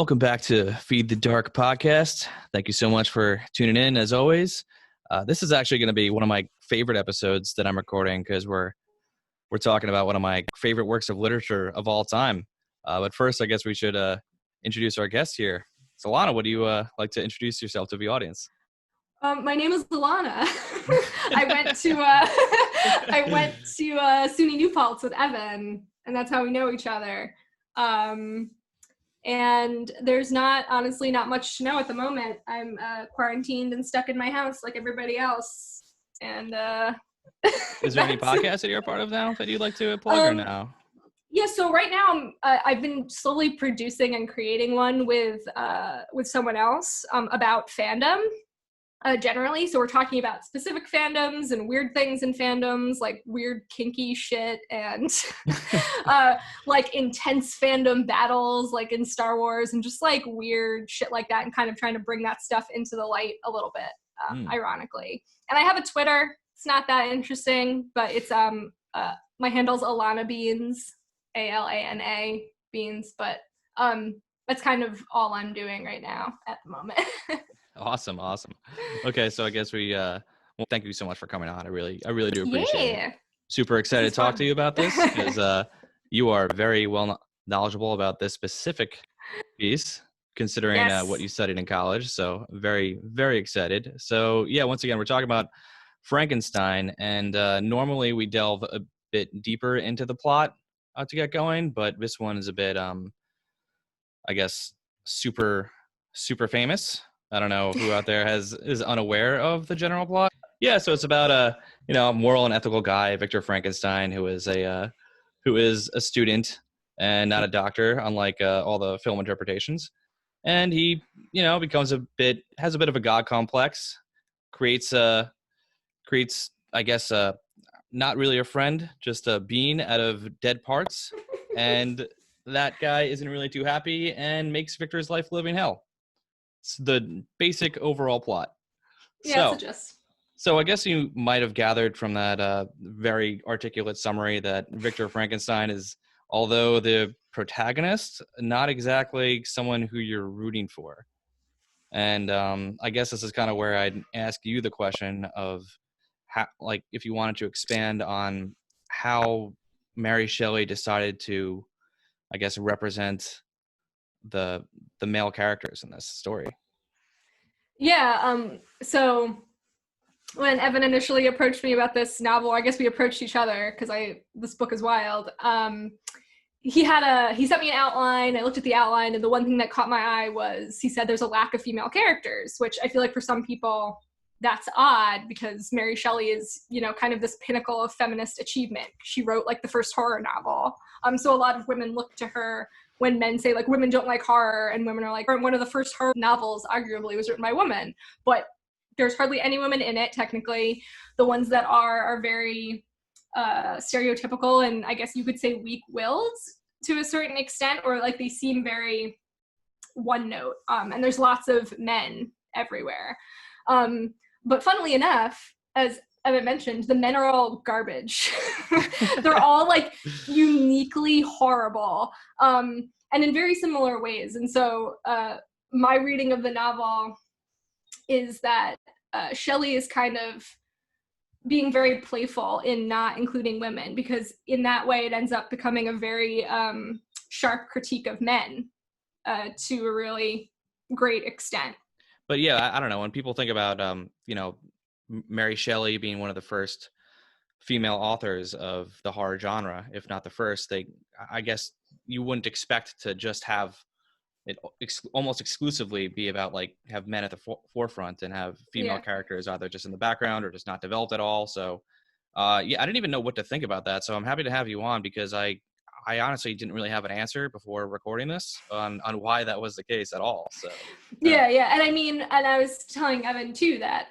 Welcome back to Feed the Dark podcast. Thank you so much for tuning in, as always. This is actually going to be one of my favorite episodes that I'm recording because we're talking about one of my favorite works of literature of all time. But first, I guess we should introduce our guest here. So, Alana, would you like to introduce yourself to the audience? My name is Alana. I went to SUNY New Paltz with Evan, and that's how we know each other. And there's honestly not much to know at the moment. I'm quarantined and stuck in my house like everybody else. And is there any podcasts that you're a part of now that you'd like to plug or no? Yeah, so right now I've been slowly producing and creating one with someone else about fandom. Generally, so we're talking about specific fandoms and weird things in fandoms, like weird kinky shit and like intense fandom battles like in Star Wars and just like weird shit like that, and kind of trying to bring that stuff into the light a little bit, ironically. And I have a Twitter. It's not that interesting, but it's my handle's Alana Beans, ALANA Beans, but that's kind of all I'm doing right now at the moment. Awesome. Okay, so I guess we well, thank you so much for coming on. I really do appreciate it. Super excited to talk to you about this because you are very well knowledgeable about this specific piece, considering what you studied in college. So very, very excited. So yeah, once again, we're talking about Frankenstein, and normally we delve a bit deeper into the plot to get going, but this one is a bit, I guess, super famous. I don't know who out there is unaware of the general plot. Yeah, so it's about a moral and ethical guy, Victor Frankenstein, who is a student and not a doctor, unlike all the film interpretations. And he, has a bit of a god complex, creates I guess not really a friend, just a being out of dead parts, and that guy isn't really too happy and makes Victor's life living hell. It's the basic overall plot. Yeah, it's a gist. So I guess you might have gathered from that very articulate summary that Victor Frankenstein is, although the protagonist, not exactly someone who you're rooting for. And I guess this is kind of where I'd ask you the question of how, like, if you wanted to expand on how Mary Shelley decided to, I guess, represent the male characters in this story. Yeah, so when Evan initially approached me about this novel, I guess we approached each other because this book is wild. He sent me an outline. I looked at the outline, and the one thing that caught my eye was he said there's a lack of female characters, which I feel like for some people that's odd because Mary Shelley is, kind of this pinnacle of feminist achievement. She wrote like the first horror novel. So a lot of women look to her when men say like women don't like horror, and women are like, one of the first horror novels arguably was written by women, but there's hardly any women in it technically. The ones that are very stereotypical, and I guess you could say weak-willed to a certain extent, or like they seem very one note. And there's lots of men everywhere. But funnily enough, as Evan mentioned, the men are all garbage. They're all like uniquely horrible, and in very similar ways. And so my reading of the novel is that Shelley is kind of being very playful in not including women, because in that way it ends up becoming a very sharp critique of men to a really great extent. But yeah, I don't know, when people think about Mary Shelley being one of the first female authors of the horror genre, if not the first, I guess you wouldn't expect to just have it almost exclusively be about like have men at the forefront and have female characters either just in the background or just not developed at all. So I didn't even know what to think about that. So I'm happy to have you on because I honestly didn't really have an answer before recording this on why that was the case at all. So yeah. And I mean, and I was telling Evan too that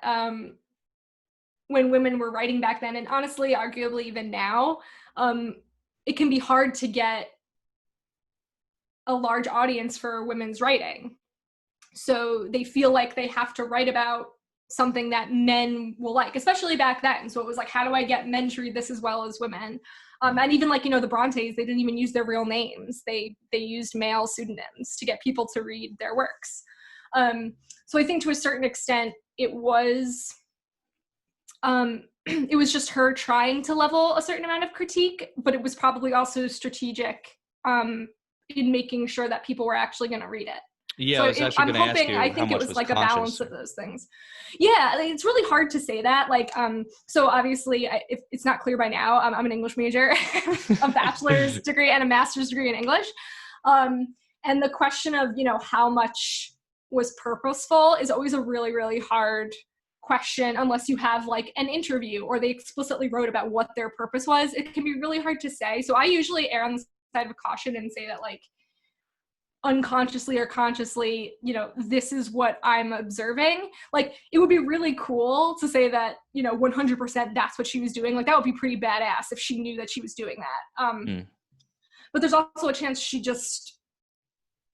when women were writing back then, and honestly, arguably even now, it can be hard to get a large audience for women's writing. So they feel like they have to write about something that men will like, especially back then. So it was like, how do I get men to read this as well as women? And even like, the Brontes, they didn't even use their real names. They used male pseudonyms to get people to read their works. So I think to a certain extent, it was just her trying to level a certain amount of critique, but it was probably also strategic in making sure that people were actually going to read it. Yeah, so I was actually going to ask you I think how it much was like conscious. A balance of those things. Yeah, it's really hard to say that. Like, so obviously, if it's not clear by now, I'm an English major, a bachelor's degree and a master's degree in English. And the question of, how much was purposeful is always a really, really hard question unless you have like an interview or they explicitly wrote about what their purpose was. It can be really hard to say. So I usually err on the side of caution and say that, like, unconsciously or consciously, this is what I'm observing. Like, it would be really cool to say that, 100% that's what she was doing. Like, that would be pretty badass if she knew that she was doing that. But there's also a chance she just,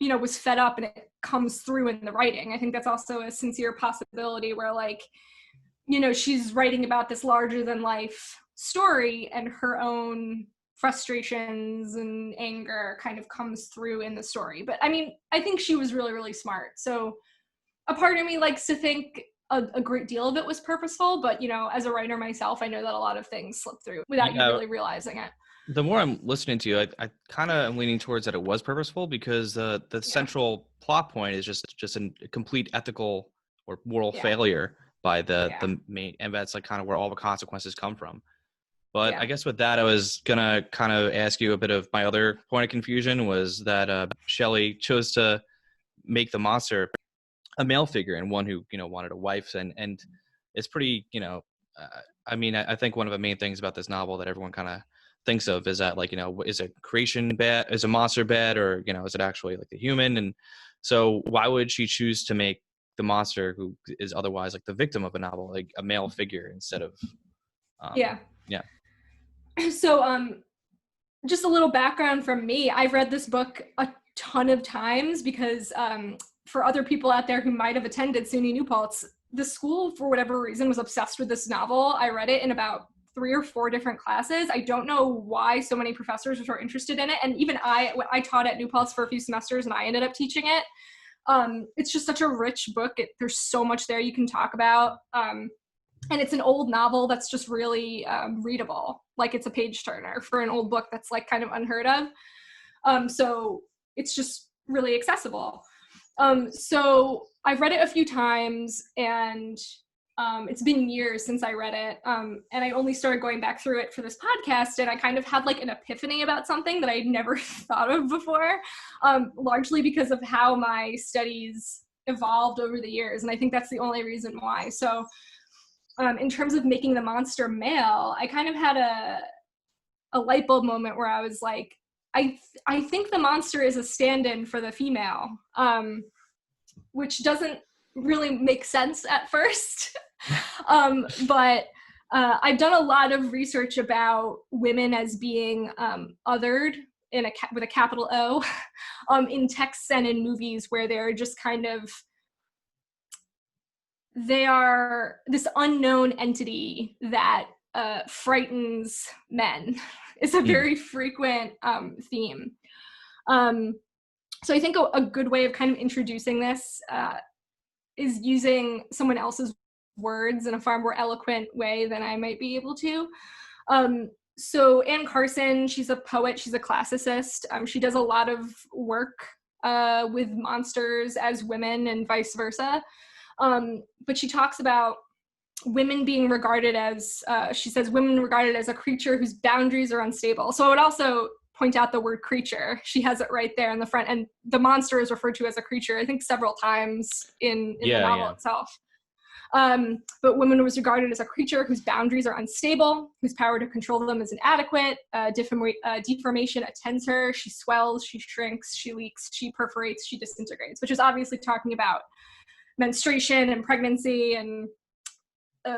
was fed up and it comes through in the writing. I think that's also a sincere possibility where, like, she's writing about this larger than life story and her own frustrations and anger kind of comes through in the story. But I mean, I think she was really, really smart. So a part of me likes to think a great deal of it was purposeful, but as a writer myself, I know that a lot of things slip through without you really realizing it. The more I'm listening to you, I kind of am leaning towards that it was purposeful, because the central plot point is just a complete ethical or moral failure by the main, and that's like kind of where all the consequences come from. But I guess with that, I was gonna kind of ask you a bit of my other point of confusion was that Shelley chose to make the monster a male figure and one who wanted a wife, and it's pretty I mean, I think one of the main things about this novel that everyone kind of thinks of is that, like, is a creation bad, is a monster bad, or is it actually like the human? And so why would she choose to make the monster, who is otherwise like the victim of a novel, like a male figure instead of so just a little background from me. I've read this book a ton of times because for other people out there who might have attended SUNY New Paltz, the school, for whatever reason, was obsessed with this novel. I read it in about 3 or 4 different classes. I don't know why so many professors were so interested in it. And even I taught at New Paltz for a few semesters and I ended up teaching it. It's just such a rich book. There's so much there you can talk about. And it's an old novel that's just really readable. Like, it's a page turner for an old book that's like kind of unheard of. So it's just really accessible. So I've read it a few times, and it's been years since I read it. And I only started going back through it for this podcast, and I kind of had like an epiphany about something that I'd never thought of before, largely because of how my studies evolved over the years. And I think that's the only reason why. So in terms of making the monster male, I kind of had a light bulb moment where I was like, I think the monster is a stand-in for the female, which doesn't really make sense at first. But I've done a lot of research about women as being othered with a capital O in texts and in movies, where they're just kind of, they are this unknown entity that frightens men. It's a very frequent theme. So I think a good way of kind of introducing this is using someone else's words in a far more eloquent way than I might be able to. So Anne Carson, she's a poet, she's a classicist. She does a lot of work with monsters as women and vice versa. But she talks about women being regarded as, she says, women regarded as a creature whose boundaries are unstable. So I would also point out the word creature. She has it right there in the front, and the monster is referred to as a creature, I think several times in the novel itself. But women was regarded as a creature whose boundaries are unstable, whose power to control them is inadequate. Deformation attends her. She swells, she shrinks, she leaks, she perforates, she disintegrates, which is obviously talking about menstruation and pregnancy, and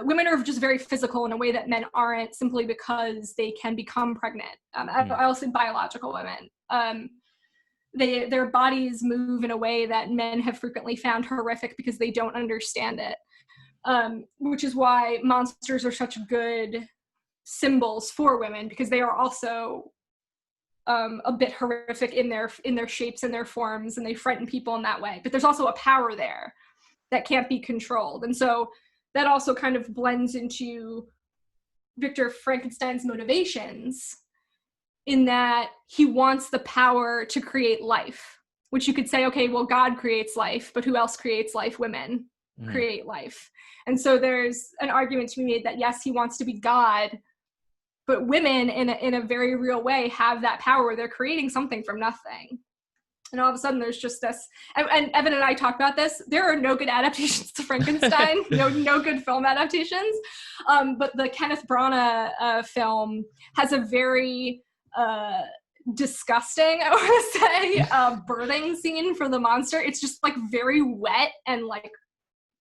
women are just very physical in a way that men aren't, simply because they can become pregnant. I also say biological women. Their bodies move in a way that men have frequently found horrific because they don't understand it. which is why monsters are such good symbols for women, because they are also a bit horrific in their shapes and their forms, and they frighten people in that way. But there's also a power there that can't be controlled. And so that also kind of blends into Victor Frankenstein's motivations, in that he wants the power to create life, which you could say, okay, well, God creates life, but who else creates life? Women create life. And so there's an argument to be made that, yes, he wants to be God, but women in a very real way have that power where they're creating something from nothing. And all of a sudden there's just this, and Evan and I talked about this, there are no good adaptations to Frankenstein, no good film adaptations. But the Kenneth Branagh film has a very disgusting, I want to say, birthing scene for the monster. It's just like very wet and like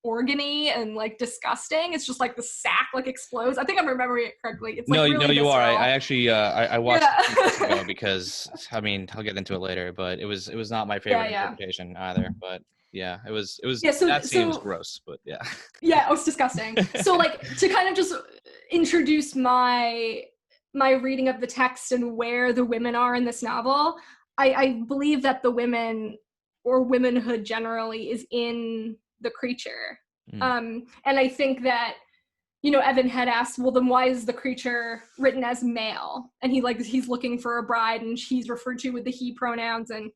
organy and like disgusting. It's just like the sack like explodes. I think I'm remembering it correctly. It's like really you visceral. are. I actually I watched it ago because, I mean, I'll get into it later, but it was not my favorite interpretation either. But yeah, it was that scene was gross, but yeah. Yeah, it was disgusting. So like, to kind of just introduce my reading of the text and where the women are in this novel, I believe that the women, or womanhood generally, is in the creature. And I think that, Evan had asked, well, then why is the creature written as male? And he's looking for a bride, and she's referred to with the he pronouns. And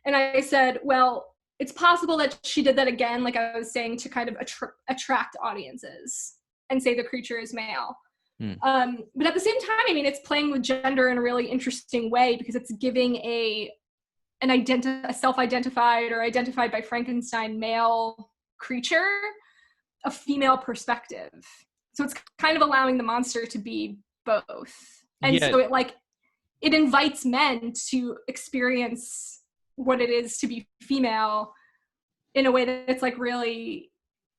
I said, well, it's possible that she did that again, like I was saying, to kind of attract audiences and say the creature is male. But at the same time, I mean, it's playing with gender in a really interesting way, because it's giving a self-identified or identified by Frankenstein male creature a female perspective. So it's kind of allowing the monster to be both. And so it invites men to experience what it is to be female in a way that's like really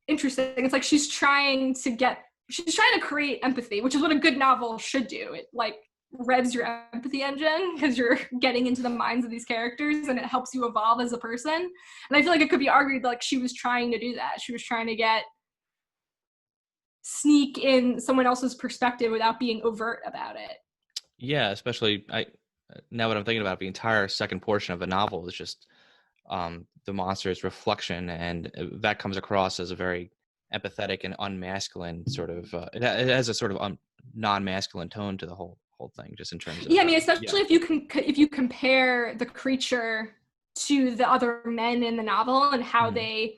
interesting. It's like she's trying to create empathy, which is what a good novel should do. It like revs your empathy engine, because you're getting into the minds of these characters, and it helps you evolve as a person. And I feel like it could be argued like she was trying to do that. She was trying to sneak in someone else's perspective without being overt about it. Yeah, especially now that I'm thinking about it, the entire second portion of the novel is just the monster's reflection, and that comes across as a very empathetic and unmasculine sort of it has a sort of non-masculine tone to the whole thing, just in terms of I mean, especially if you compare the creature to the other men in the novel and how they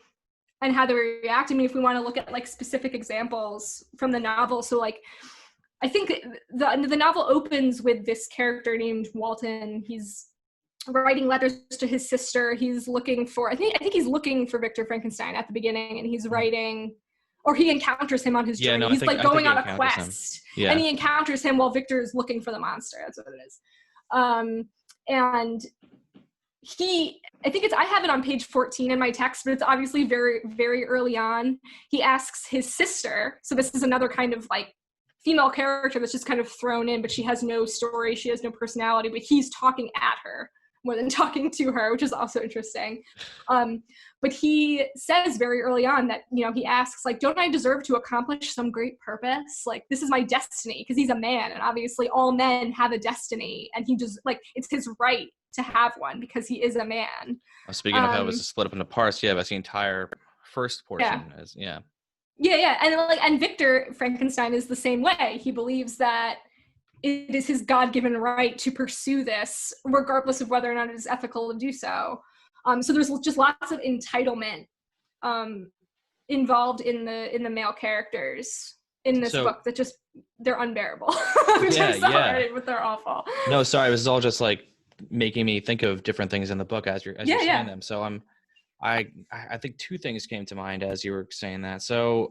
react. I mean, if we want to look at like specific examples from the novel, so like I think the novel opens with this character named Walton. He's writing letters to his sister. He's looking for, I think he's looking for Victor Frankenstein at the beginning, and he's writing, or he encounters him on his journey. He's like going on a quest, and he encounters him while Victor is looking for the monster. That's what it is. And I have it on page 14 in my text, but it's obviously very, very early on. He asks his sister, so this is another kind of like female character that's just kind of thrown in, but she has no story, she has no personality, but he's talking at her more than talking to her, which is also interesting. But he says very early on that, he asks, like, don't I deserve to accomplish some great purpose? Like, this is my destiny, because he's a man, and obviously all men have a destiny, and he just, like, it's his right to have one because he is a man. Speaking of how it was split up into parts, that's the entire first portion. And Victor Frankenstein is the same way. He believes that it is his God-given right to pursue this, regardless of whether or not it is ethical to do so. So there's just lots of entitlement involved in the male characters in this book that just, they're unbearable. I'm sorry, but they're awful. No, sorry, it was all just like making me think of different things in the book as you're saying them. So I think two things came to mind as you were saying that. So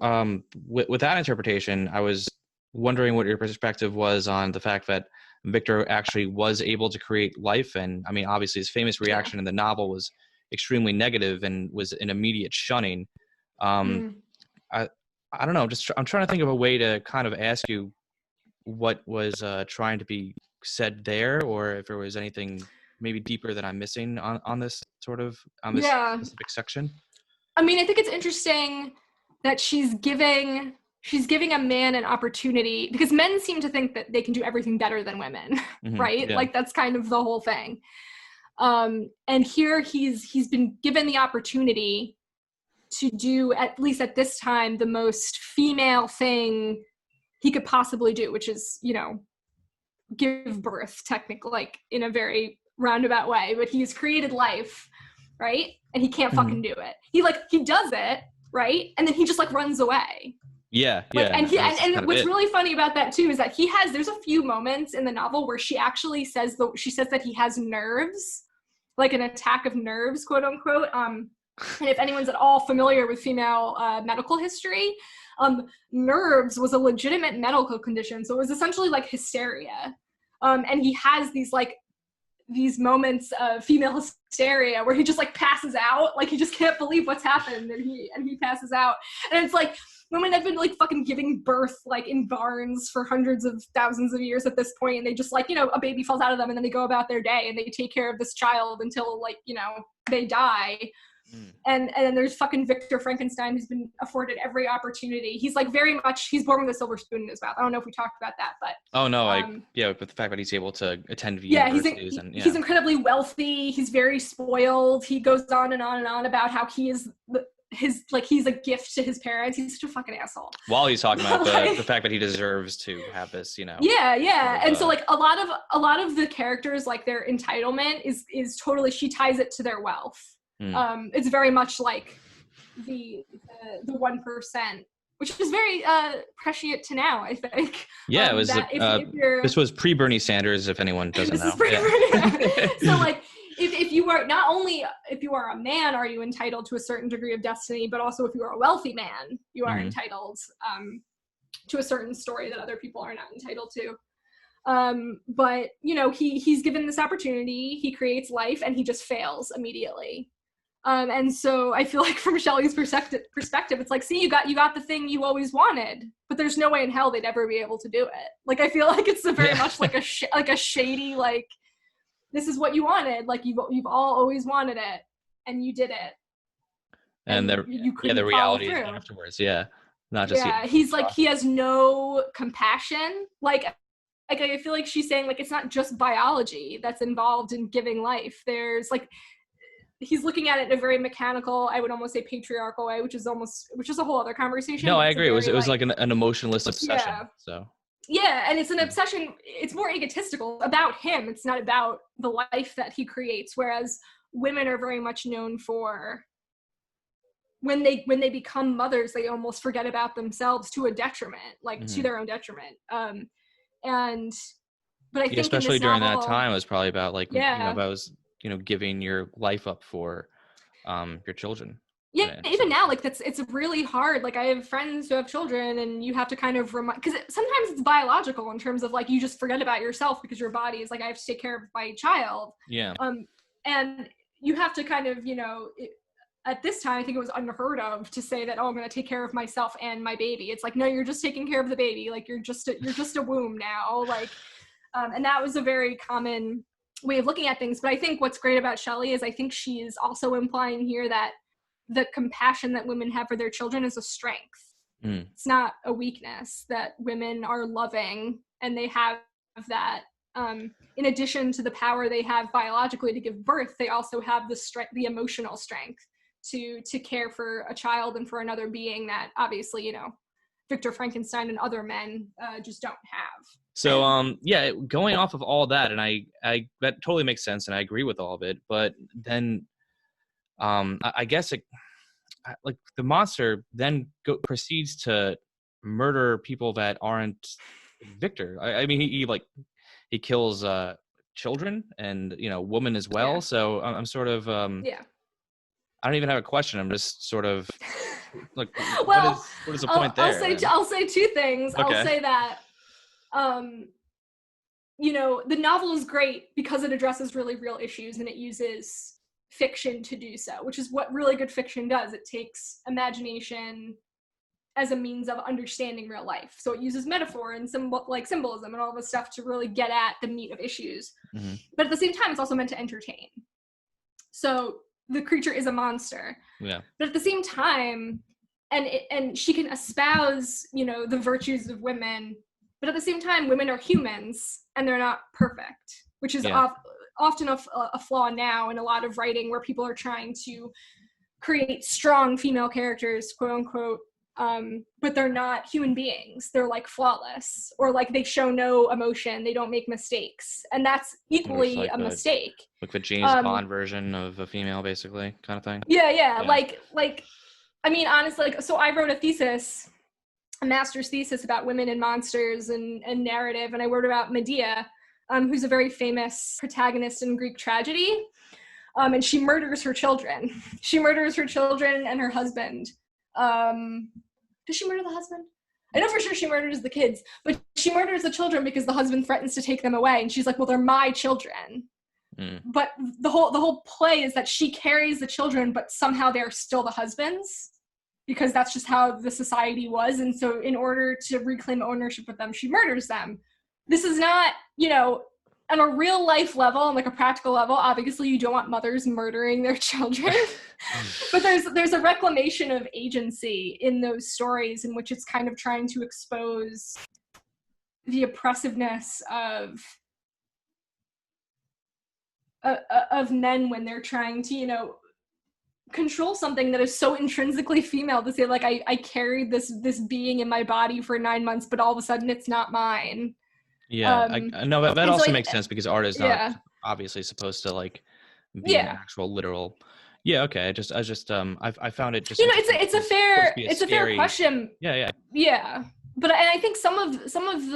with that interpretation, I was wondering what your perspective was on the fact that Victor actually was able to create life. And I mean, obviously his famous reaction in the novel was extremely negative and was an immediate shunning. I don't know, I'm trying to think of a way to kind of ask you what was trying to be said there, or if there was anything maybe deeper that I'm missing on this sort of, on this specific section. I mean, I think it's interesting that she's giving a man an opportunity, because men seem to think that they can do everything better than women, right? Yeah. Like that's kind of the whole thing. And here he's been given the opportunity to do, at least at this time, the most female thing he could possibly do, which is, you know, give birth, technically, like in a very roundabout way, but he's created life, right? And he can't fucking do it. He does it, right? And then he just like runs away. Yeah, like, yeah. And what's really funny about that too is that there's a few moments in the novel where she actually says that he has nerves, like an attack of nerves, quote unquote. And if anyone's at all familiar with female medical history, nerves was a legitimate medical condition. So it was essentially like hysteria. And he has these moments of female hysteria where he just like passes out, like he just can't believe what's happened, and he passes out. And it's like, women have been like fucking giving birth like in barns for hundreds of thousands of years at this point, and they just like, you know, a baby falls out of them and then they go about their day and they take care of this child until like, you know, they die. And then there's fucking Victor Frankenstein, who's been afforded every opportunity. He's like very much, he's born with a silver spoon in his mouth. I don't know if we talked about that, but oh no, but the fact that he's able to attend universities he's incredibly wealthy. He's very spoiled. He goes on and on and on about how he is he's a gift to his parents. He's such a fucking asshole. While he's talking about the fact that he deserves to have this, you know. Yeah. And so like a lot of the characters, like their entitlement is totally, she ties it to their wealth. It's very much like the 1%, which is very prescient to now, I think. Yeah, it was. This was pre-Bernie Sanders, if anyone doesn't know. So like, if you are a man, are you entitled to a certain degree of destiny, but also if you are a wealthy man, you are entitled to a certain story that other people are not entitled to. But you know, he's given this opportunity, he creates life, and he just fails immediately. And so I feel like from Shelley's perspective, it's like, see, you got the thing you always wanted, but there's no way in hell they'd ever be able to do it. Like, I feel like it's very much like a shady, like, this is what you wanted. Like, you've all always wanted it, and you did it. And the reality is afterwards. Yeah. Not just. Yeah. He's like, he has no compassion. Like, I feel like she's saying, like, it's not just biology that's involved in giving life. There's like, he's looking at it in a very mechanical, I would almost say patriarchal way, which is a whole other conversation. No, I agree. It was like an emotionless obsession. Yeah. So. Yeah, and it's an obsession. It's more egotistical about him. It's not about the life that he creates. Whereas women are very much known for, when they become mothers, they almost forget about themselves to a detriment, like to their own detriment. But I think especially during that time, it was probably about like, giving your life up for your children. Yeah, even now, like it's really hard. Like I have friends who have children, and you have to kind of remind, because sometimes it's biological in terms of like you just forget about yourself because your body is like, I have to take care of my child. Yeah. And you have to kind of, at this time, I think it was unheard of to say that, oh, I'm going to take care of myself and my baby. It's like, no, you're just taking care of the baby. Like you're just a womb now. Like, and that was a very common way of looking at things. But I think what's great about Shelley is I think she's also implying here that the compassion that women have for their children is a strength. It's not a weakness, that women are loving and they have that. In addition to the power they have biologically to give birth, they also have the emotional strength to care for a child and for another being that obviously, Victor Frankenstein and other men just don't have. So, going off of all that, and I that totally makes sense, and I agree with all of it. But then, I guess like the monster then proceeds to murder people that aren't Victor. I mean, he kills children and women as well. Yeah. So I'm sort of I don't even have a question. I'm just sort of like, well, what is the point there? I'll say two things. Okay. I'll say that the novel is great because it addresses really real issues and it uses fiction to do so, which is what really good fiction does. It takes imagination as a means of understanding real life. So it uses metaphor and symbolism and all this stuff to really get at the meat of issues. Mm-hmm. But at the same time, it's also meant to entertain. So the creature is a monster. Yeah. But at the same time, and she can espouse, you know, the virtues of women, but at the same time, women are humans and they're not perfect, which is often a flaw now in a lot of writing, where people are trying to create strong female characters, quote unquote, but they're not human beings. They're like flawless, or like they show no emotion, they don't make mistakes, and that's equally like a mistake. Like the James Bond version of a female, basically, kind of thing. Yeah. Like I mean, honestly, like, so I wrote a master's thesis about women and monsters and narrative, and I wrote about Medea, who's a very famous protagonist in Greek tragedy, and she murders her children. She murders her children and her husband. Does she murder the husband? I know for sure she murders the kids, but she murders the children because the husband threatens to take them away, and she's like, well, they're my children. But the whole play is that she carries the children, but somehow they're still the husband's, because that's just how the society was. And so in order to reclaim ownership of them, she murders them. This is not, you know, on a real life level, on like a practical level, obviously you don't want mothers murdering their children. But there's a reclamation of agency in those stories, in which it's kind of trying to expose the oppressiveness of men when they're trying to, you know, control something that is so intrinsically female, to say like, I carried this being in my body for 9 months, but all of a sudden it's not mine. Yeah, I know that also makes sense, because art is not obviously supposed to like be an actual literal. Yeah, okay. I found it just, you know, it's a fair question. Yeah. But I think some of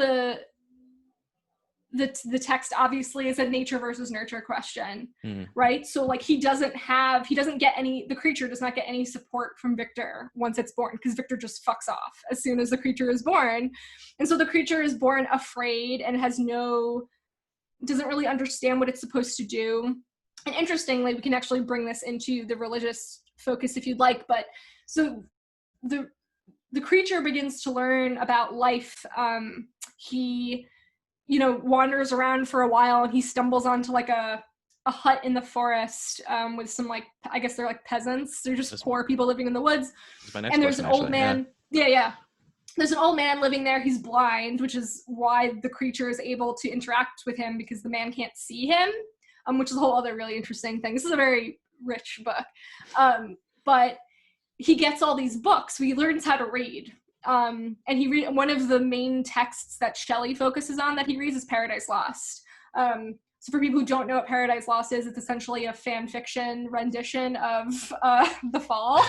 the text obviously is a nature versus nurture question, right? So like the creature does not get any support from Victor once it's born, because Victor just fucks off as soon as the creature is born. And so the creature is born afraid and doesn't really understand what it's supposed to do. And interestingly, we can actually bring this into the religious focus if you'd like, but so the creature begins to learn about life. He, you know, wanders around for a while, and he stumbles onto like a hut in the forest with some, like, I guess they're like peasants. They're just poor people living in the woods. And there's an old man. Yeah. There's an old man living there. He's blind, which is why the creature is able to interact with him, because the man can't see him, which is a whole other really interesting thing. This is a very rich book. But he gets all these books. So he learns how to read. And one of the main texts that Shelley focuses on that he reads is Paradise Lost. So for people who don't know what Paradise Lost is, it's essentially a fan fiction rendition of The Fall.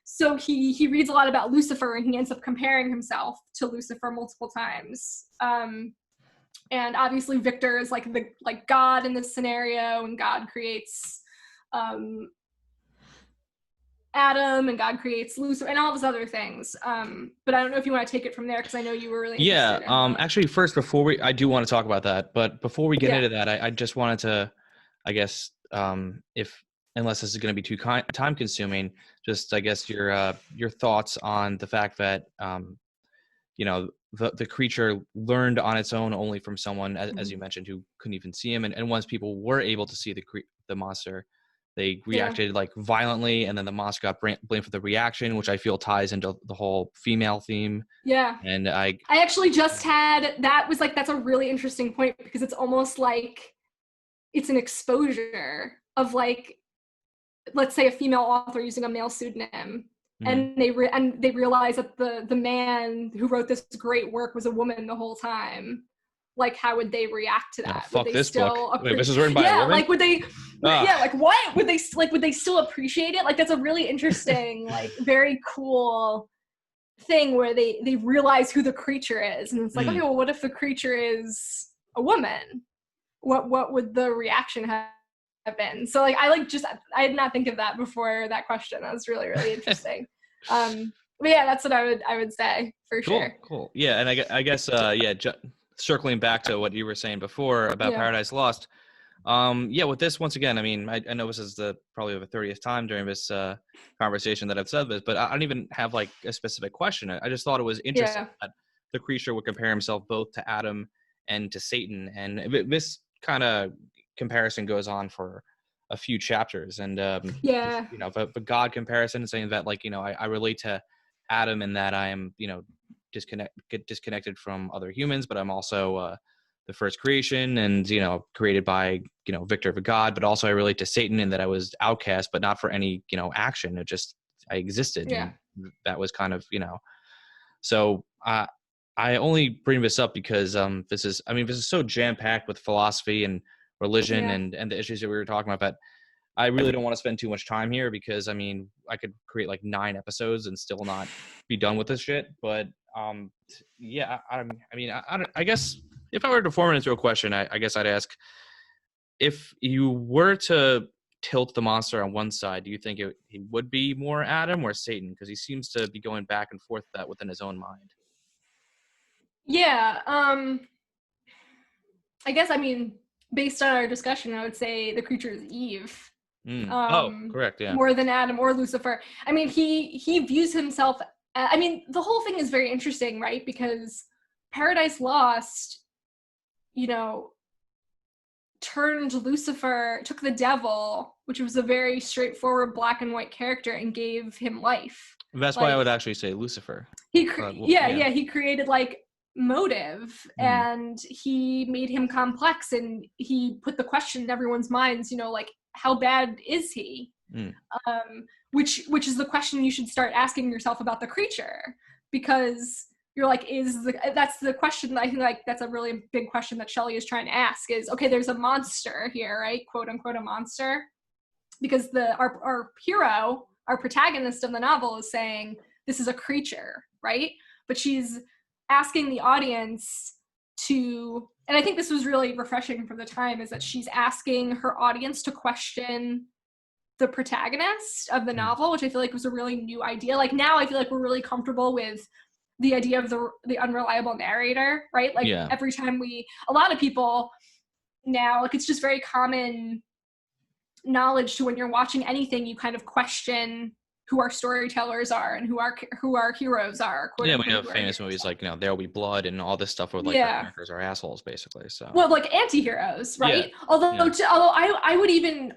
So he reads a lot about Lucifer, and he ends up comparing himself to Lucifer multiple times. And obviously Victor is like God in this scenario, and God creates Adam, and God creates Lucifer, and all these other things. But I don't know if you want to take it from there, because I know you were really interested in actually, first, I do want to talk about that, but before we get into that, I just wanted to, I guess, unless this is going to be too time consuming, just, I guess, your thoughts on the fact that you know, the creature learned on its own only from someone, as you mentioned, who couldn't even see him, and once people were able to see the monster, they reacted like violently, and then the monster got blamed for the reaction, which I feel ties into the whole female theme. Yeah. And I actually just had, that's a really interesting point, because it's almost like it's an exposure of, like, let's say a female author using a male pseudonym, and they realize that the man who wrote this great work was a woman the whole time. Like, how would they react to that? Fuck this book. Wait, this is written by a woman? Like, would they? Yeah, like, what would they still appreciate it? Like, that's a really interesting, like, very cool thing where they realize who the creature is, and it's like, okay, well, what if the creature is a woman? What would the reaction have been? So, like, I did not think of that before that question. That was really, really interesting. But yeah, that's what I would say for sure. Cool. Yeah, and I guess circling back to what you were saying before about Paradise Lost, with this, once again, I mean, I know this is probably the 30th time during this conversation that I've said this, but I don't even have like a specific question. I just thought it was interesting that the creature would compare himself both to Adam and to Satan, and this kind of comparison goes on for a few chapters, and yeah, you know, the God comparison, saying that like, you know, I relate to Adam in that I am, you know, get disconnected from other humans, but I'm also the first creation, and you know, created by, you know, Victor of a God. But also I relate to Satan in that I was outcast, but not for any, you know, action. It just, I existed, yeah, and that was kind of, you know. So I only bring this up because this is, I mean, this is so jam packed with philosophy and religion, yeah, and the issues that we were talking about. But I really don't want to spend too much time here because I mean, I could create like 9 episodes and still not be done with this shit. But yeah, I mean, I guess if I were to form it into a question, I guess I'd ask, if you were to tilt the monster on one side, do you think he would be more Adam or Satan? Because he seems to be going back and forth that within his own mind. yeah. I guess, I mean, based on our discussion, I would say the creature is Eve. Oh, correct. Yeah. More than Adam or Lucifer. I mean, he views himself. I mean, the whole thing is very interesting, right? Because Paradise Lost, you know, turned Lucifer, took the devil, which was a very straightforward black and white character, and gave him life. That's why I would actually say Lucifer. Yeah, he created like motive, and he made him complex, and he put the question in everyone's minds, you know, like, how bad is he? Which is the question you should start asking yourself about the creature, because you're like, that's the question. I think like that's a really big question that Shelley is trying to ask is, okay, there's a monster here, right? Quote unquote, a monster. Because our hero, our protagonist of the novel, is saying this is a creature, right? But she's asking the audience to, and I think this was really refreshing for the time, is that she's asking her audience to question the protagonist of the novel, which I feel like was a really new idea. Like now I feel like we're really comfortable with the idea of the unreliable narrator, right? Like every time a lot of people now, like it's just very common knowledge to when you're watching anything, you kind of question who our storytellers are and who our heroes are. Yeah, we have famous movies like, you know, There Will Be Blood and all this stuff where like our characters are assholes basically. So well, like anti-heroes, right? Although I would even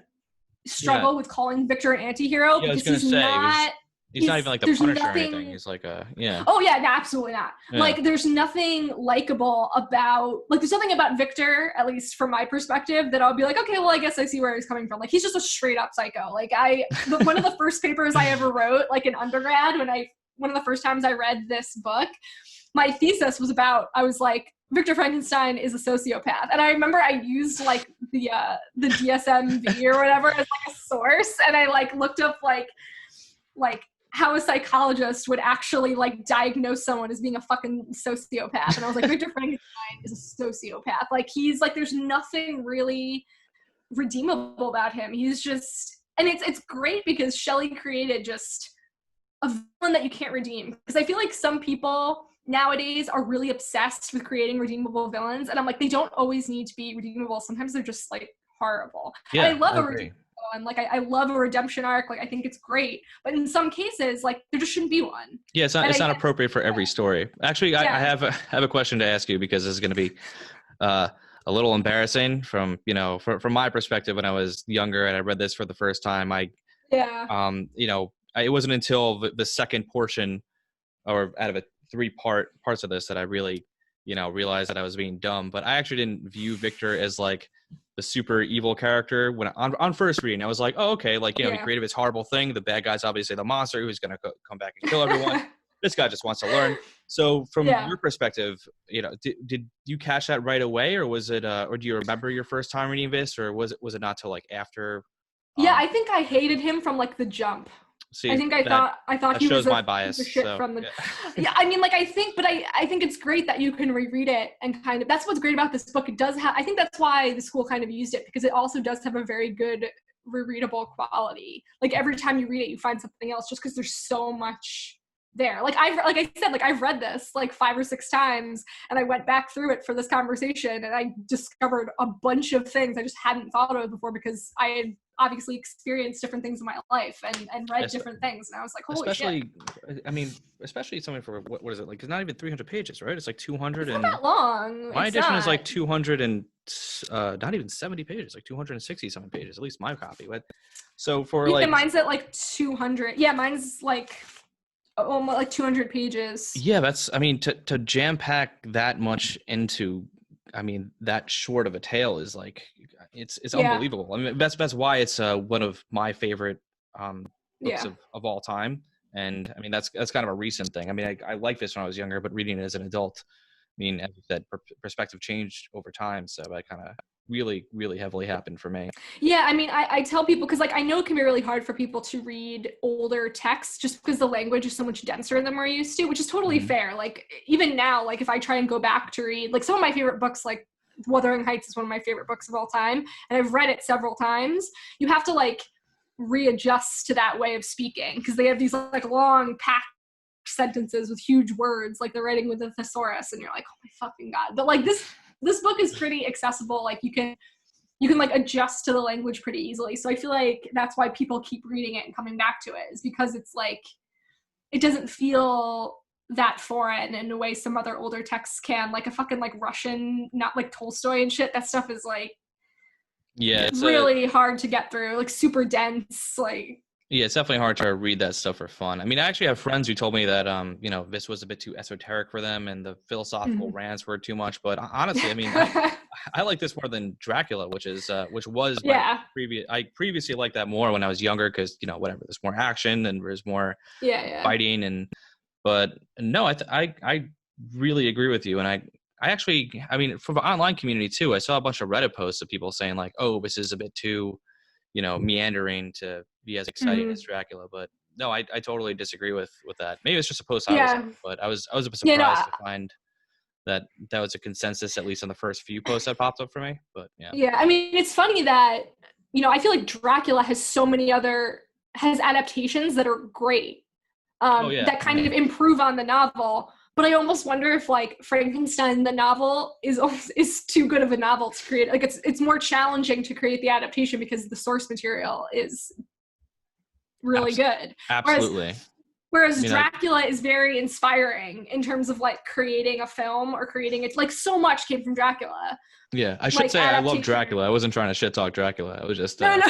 struggle with calling Victor an anti-hero because he's not even like the Punisher or anything. He's like Oh yeah, no, absolutely not. Yeah. Like there's nothing likable about, like there's something about Victor, at least from my perspective, that I'll be like, okay, well I guess I see where he's coming from. Like he's just a straight up psycho. Like one of the first papers I ever wrote, like in undergrad, one of the first times I read this book, my thesis was about, I was like, Victor Frankenstein is a sociopath. And I remember I used like the DSM-V or whatever as like a source. And I like looked up like how a psychologist would actually like diagnose someone as being a fucking sociopath. And I was like, Victor Frankenstein is a sociopath. Like he's like, there's nothing really redeemable about him. He's just, and it's great because Shelley created just a villain that you can't redeem. Because I feel like some people nowadays are really obsessed with creating redeemable villains. And I'm like, they don't always need to be redeemable. Sometimes they're just like horrible. Yeah, and I love a redeemable villain. Like I love a redemption arc. Like I think it's great. But in some cases, like there just shouldn't be one. Yeah, it's not appropriate for every story. Actually, I have a question to ask you, because this is going to be a little embarrassing from, you know, from my perspective. When I was younger and I read this for the first time, you know, it wasn't until the second portion, or out of a 3 parts of this, that I really, you know, realized that I was being dumb. But I actually didn't view Victor as like the super evil character when on first reading. I was like, oh, okay, like, you know, he created this horrible thing. The bad guy's obviously the monster who's going to come back and kill everyone. This guy just wants to learn. So from your perspective, you know, did you catch that right away, or was it, or do you remember your first time reading this, or was it not till like after? Yeah, I think I hated him from like the jump. See, I think I thought he was my bias. Shit so, from the yeah. I mean, like I think it's great that you can reread it, and kind of that's what's great about this book. It does have, I think that's why the school kind of used it, because it also does have a very good rereadable quality. Like every time you read it, you find something else, just because there's so much there. Like I've read this like 5 or 6 times, and I went back through it for this conversation, and I discovered a bunch of things I just hadn't thought of before, because I had obviously experienced different things in my life and read different things, and I was like, holy shit. I mean, especially something for what is it like? It's not even 300 pages, right? It's like 200 it's and not that long. my It's edition is not. like 200 and not even 70 pages, like 260 something pages, at least my copy. But so for yeah, like mine's at like 200. Yeah, mine's like almost like 200 pages. yeah, that's I mean to jam pack that much into I mean that short of a tale is like it's unbelievable. I mean that's why it's one of my favorite books of all time. And I mean that's kind of a recent thing. I mean I liked this when I was younger, but reading it as an adult, I mean, as you said, perspective changed over time. So that kind of really heavily happened for me. Yeah, I mean, I tell people, because like I know it can be really hard for people to read older texts just because the language is so much denser than we're used to, which is totally fair. Like even now, like if I try and go back to read like some of my favorite books, like Wuthering Heights is one of my favorite books of all time, and I've read it several times, you have to like readjust to that way of speaking because they have these like long packed sentences with huge words, like they're writing with a thesaurus, and you're like, oh my fucking god. But like this book is pretty accessible. Like you can like adjust to the language pretty easily. So I feel like that's why people keep reading it and coming back to it, is because it's like it doesn't feel that foreign in a way some other older texts can, like a fucking like Russian, not like Tolstoy and shit. That stuff is like it's really hard to get through, like super dense, like yeah, it's definitely hard to read that stuff for fun. I mean, I actually have friends who told me that, you know, this was a bit too esoteric for them and the philosophical rants were too much. But honestly, I mean, I like this more than Dracula, which was my previous. I previously liked that more when I was younger because, you know, whatever, there's more action and there's more fighting but no, I really agree with you, and I actually, I mean, from the online community too, I saw a bunch of Reddit posts of people saying like, oh, this is a bit too, you know, meandering to be as exciting as Dracula. But no, I totally disagree with that. Maybe it's just a post I was on, but I was a bit surprised to find that was a consensus, at least on the first few posts that popped up for me. But yeah, I mean, it's funny that, you know, I feel like Dracula has so many has adaptations that are great, that kind of improve on the novel. But I almost wonder if like Frankenstein, the novel, is too good of a novel to create. Like it's more challenging to create the adaptation because the source material is really good. Absolutely. Whereas Dracula is very inspiring in terms of like creating a film or creating it. Like so much came from Dracula. Yeah, I should say I love Dracula. I wasn't trying to shit talk Dracula. I was just no. No,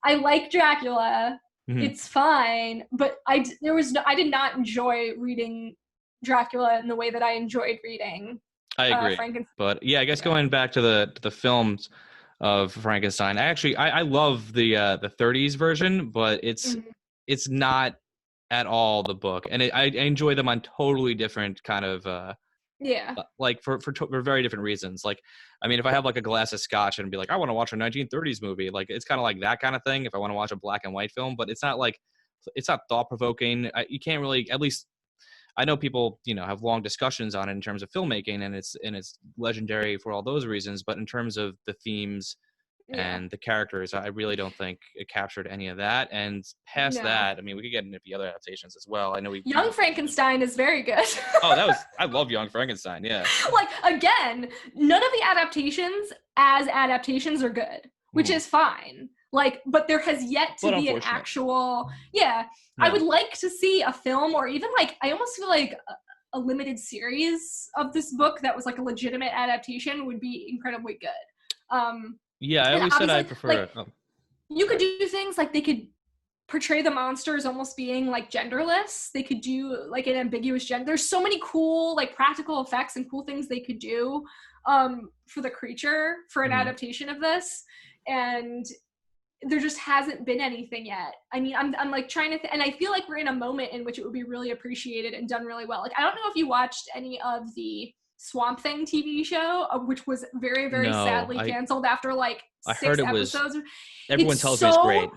I like Dracula. It's fine, but I did not enjoy reading Dracula in the way that I enjoyed reading. I agree, Frankenstein. But yeah, I guess going back to the films of Frankenstein, I love the 30s version, but it's not at all the book, and I enjoy them on totally different kind of like for very different reasons. Like, I mean, if I have like a glass of scotch and be like, I want to watch a 1930s movie, like it's kind of like that kind of thing. If I want to watch a black and white film, but it's not thought provoking. You can't really, at least I know people, you know, have long discussions on it in terms of filmmaking, and it's legendary for all those reasons. But in terms of the themes and the characters, I really don't think it captured any of that. And past that, I mean, we could get into the other adaptations as well. I know Young Frankenstein is very good. I love Young Frankenstein. Yeah. Like, again, none of the adaptations as adaptations are good, which is fine. Like, but there has yet to be an actual, I would like to see a film, or even like, I almost feel like a limited series of this book that was like a legitimate adaptation would be incredibly good. Yeah, I always said I prefer like, you could do things like they could portray the monsters almost being like genderless. They could do like an ambiguous gender. There's so many cool like practical effects and cool things they could do for the creature for an adaptation of this, and there just hasn't been anything yet. I mean, I'm like trying to and I feel like we're in a moment in which it would be really appreciated and done really well. Like, I don't know if you watched any of the Swamp Thing TV show, which was very, very sadly canceled after like 6 episodes. Everyone tells me it's great.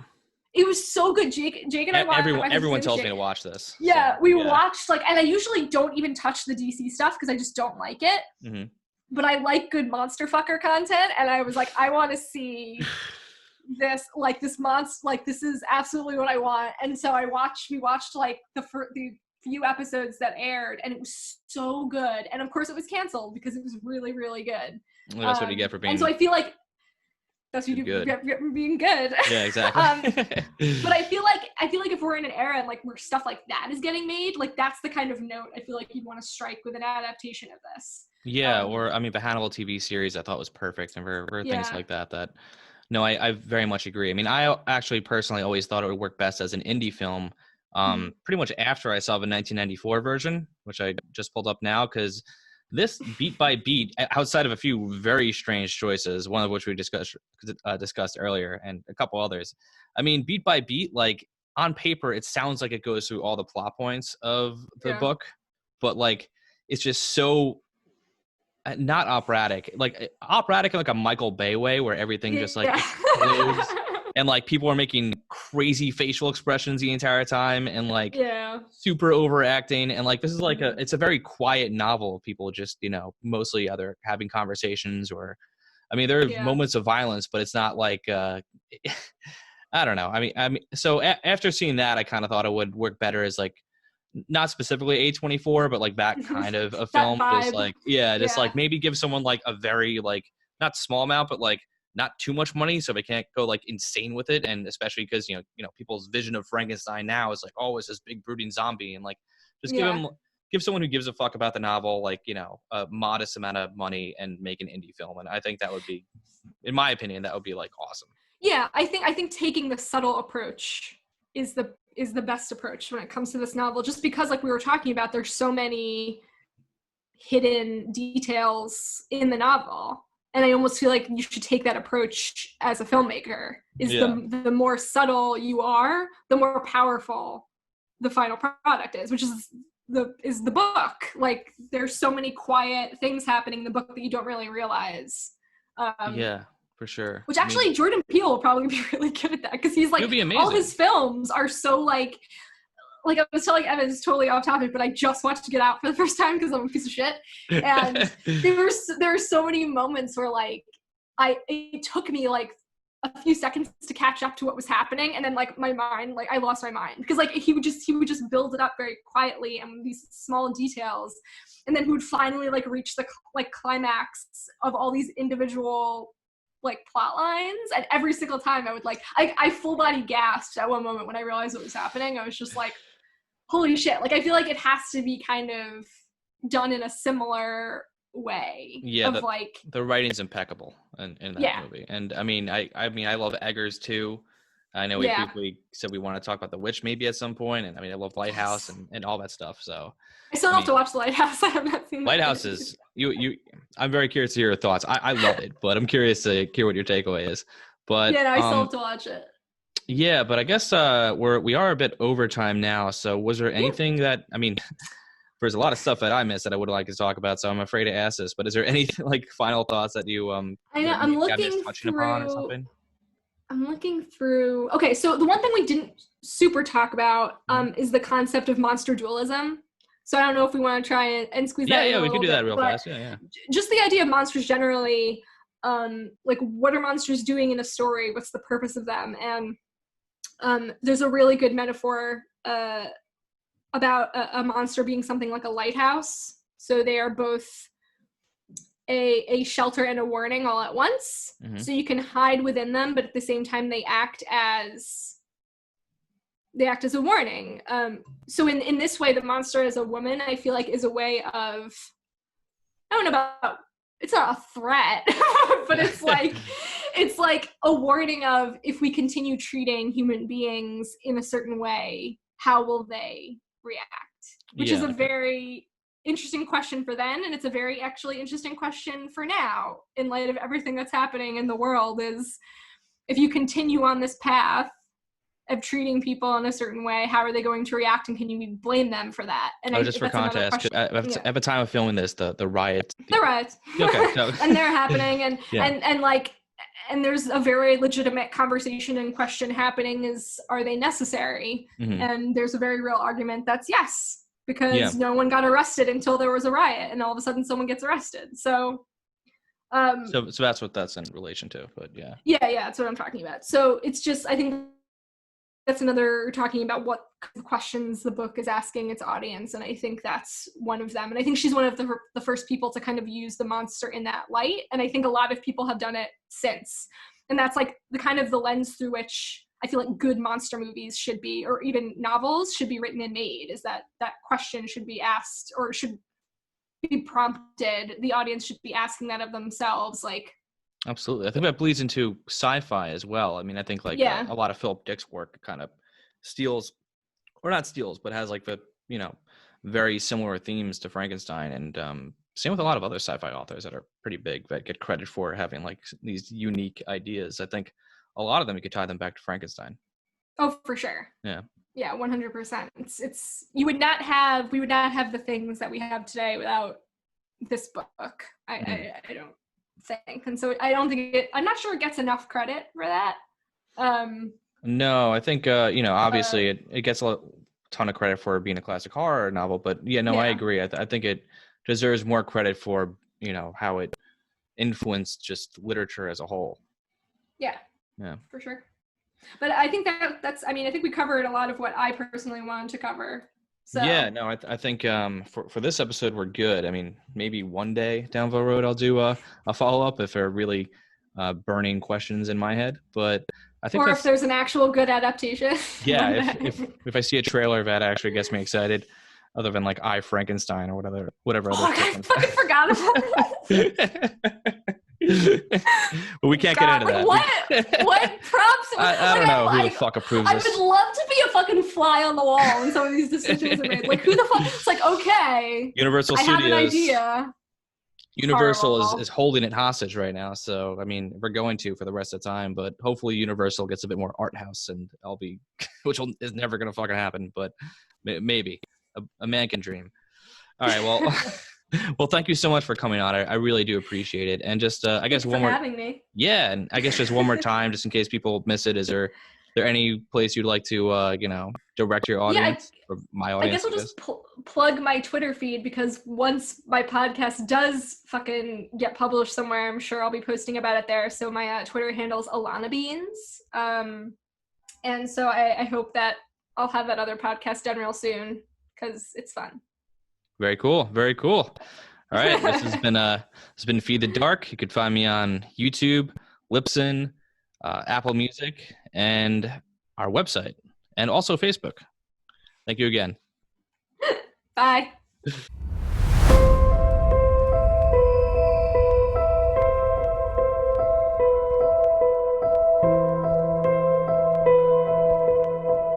It was so good. Jake and I watched. Everyone tells me to watch this. Yeah, we watched like, and I usually don't even touch the DC stuff because I just don't like it. But I like good monster fucker content, and I was like, I want to see this, like this monster, like this is absolutely what I want. And so we watched like the few episodes that aired, and it was so good. And of course it was canceled because it was really, really good. Well, that's what you get for being. And so I feel like That's you being good. Yeah, exactly. But I feel like if we're in an era and like where stuff like that is getting made, like that's the kind of note I feel like you'd want to strike with an adaptation of this. Yeah, or I mean, the Hannibal TV series I thought was perfect, and for things like that. No, I very much agree. I mean, I actually personally always thought it would work best as an indie film. Pretty much after I saw the 1994 version, which I just pulled up now, because this beat by beat, outside of a few very strange choices, one of which we discussed earlier, and a couple others. I mean, beat by beat, like on paper, it sounds like it goes through all the plot points of the book, but like it's just so not operatic, like operatic in like a Michael Bay way, where everything just like explodes. And like people are making crazy facial expressions the entire time and like super overacting. And like this is like it's a very quiet novel. People just, you know, mostly either having conversations or, I mean, there are moments of violence, but it's not like I don't know. I mean, so after seeing that, I kind of thought it would work better as like not specifically A24, but like that kind of a film. Just like just like maybe give someone like a very like not small amount, but like not too much money, so they can't go like insane with it. And especially because you know people's vision of Frankenstein now is like, oh, it's this big brooding zombie, and like just give someone who gives a fuck about the novel like, you know, a modest amount of money and make an indie film. And I think that would be, in my opinion, that would be like awesome. Yeah, I think taking the subtle approach is the best approach when it comes to this novel, just because like we were talking about, there's so many hidden details in the novel. And I almost feel like you should take that approach as a filmmaker. The more subtle you are, the more powerful the final product is, which is the book. Like there's so many quiet things happening in the book that you don't really realize. For sure. Which actually, Jordan Peele will probably be really good at that, because he's like, all his films are so like I was telling Evan, it's totally off topic, but I just watched Get Out for the first time because I'm a piece of shit. And there were so many moments where like it took me like a few seconds to catch up to what was happening, and then like my mind, like I lost my mind, because like he would just build it up very quietly and these small details, and then he would finally like reach the like climax of all these individual like plot lines, and every single time I would like I full body gasped at one moment when I realized what was happening. I was just like, holy shit. Like I feel like it has to be kind of done in a similar way. Like the writing's impeccable in that movie. And I mean I love Eggers too. I know we briefly said we want to talk about The Witch maybe at some point, and I mean I love Lighthouse and all that stuff. So I still have to watch The Lighthouse. I have not seen Lighthouse. Is you I'm very curious to hear your thoughts. I love it, but I'm curious to hear what your takeaway is. But I still have to watch it. Yeah, but I guess we are a bit over time now. So was there anything that, I mean, there's a lot of stuff that I missed that I would like to talk about, so I'm afraid to ask this, but is there anything like final thoughts that you I'm looking upon or something? I'm looking through. Okay, so the one thing we didn't super talk about is the concept of monster dualism. So I don't know if we want to try and squeeze that in. Yeah, we can do that real fast. Yeah. Just the idea of monsters generally, like what are monsters doing in a story? What's the purpose of them? And there's a really good metaphor about a monster being something like a lighthouse. So they are both a shelter and a warning all at once. Mm-hmm. So you can hide within them, but at the same time they act as a warning. So in this way, the monster as a woman, I feel like, is a way of, I don't know about, it's not a threat, but it's like a warning of, if we continue treating human beings in a certain way, how will they react? Which is a very interesting question for then, and it's a very actually interesting question for now, in light of everything that's happening in the world, is if you continue on this path of treating people in a certain way, how are they going to react, and can you blame them for that? And just for context, at the time of filming this, the riots. Okay. No. And they're happening, and there's a very legitimate conversation and question happening: is, are they necessary? Mm-hmm. And there's a very real argument that's yes, because no one got arrested until there was a riot, and all of a sudden someone gets arrested. So that's what that's in relation to, but yeah, that's what I'm talking about. So it's just, I think that's another, talking about what questions the book is asking its audience, and I think that's one of them. And I think she's one of the first people to kind of use the monster in that light, and I think a lot of people have done it since. And that's like the kind of the lens through which I feel like good monster movies should be, or even novels should be written and made, is that question should be asked or should be prompted. The audience should be asking that of themselves. Like, absolutely. I think that bleeds into sci-fi as well. I mean, I think like a lot of Philip Dick's work kind of steals, or not steals, but has like the, you know, very similar themes to Frankenstein. And same with a lot of other sci-fi authors that are pretty big that get credit for having like these unique ideas. I think a lot of them, you could tie them back to Frankenstein. Oh, for sure. Yeah. Yeah, 100%. It's we would not have the things that we have today without this book. I don't think. And so I don't think I'm not sure it gets enough credit for that. No, I think, you know, obviously it gets a ton of credit for being a classic horror novel, but I agree. I think it deserves more credit for, you know, how it influenced just literature as a whole. Yeah, for sure. But I think that's, I mean, I think we covered a lot of what I personally wanted to cover. So. Yeah, no, I think for this episode, we're good. I mean, maybe one day down the road, I'll do a follow-up if there are really burning questions in my head. But I think if there's an actual good adaptation. Yeah, if I see a trailer that actually gets me excited, other than like I, Frankenstein or whatever other I fucking forgot about that. But we can't get into that. What props? I don't know who the fuck approves this. I would love to be a fucking fly on the wall when some of these decisions are made. Like, who the fuck? It's like, okay, Universal Studios. I have an idea. Universal is holding it hostage right now. So, I mean, we're going to for the rest of the time, but hopefully Universal gets a bit more art house and I'll be, is never going to fucking happen, but maybe a man can dream. All right. Well, well, thank you so much for coming on. I really do appreciate it. And just, I guess one more, having me. Yeah. And I guess just one more time, just in case people miss it, is there any place you'd like to, you know, direct your audience or my audience? I guess I'll just plug my Twitter feed, because once my podcast does fucking get published somewhere, I'm sure I'll be posting about it there. So my Twitter handle is Alana Beans. And so I hope that I'll have that other podcast done real soon, because it's fun. Very cool. Very cool. All right. This has been Feed the Dark. You could find me on YouTube, Libsyn, Apple Music, and our website, and also Facebook. Thank you again. Bye.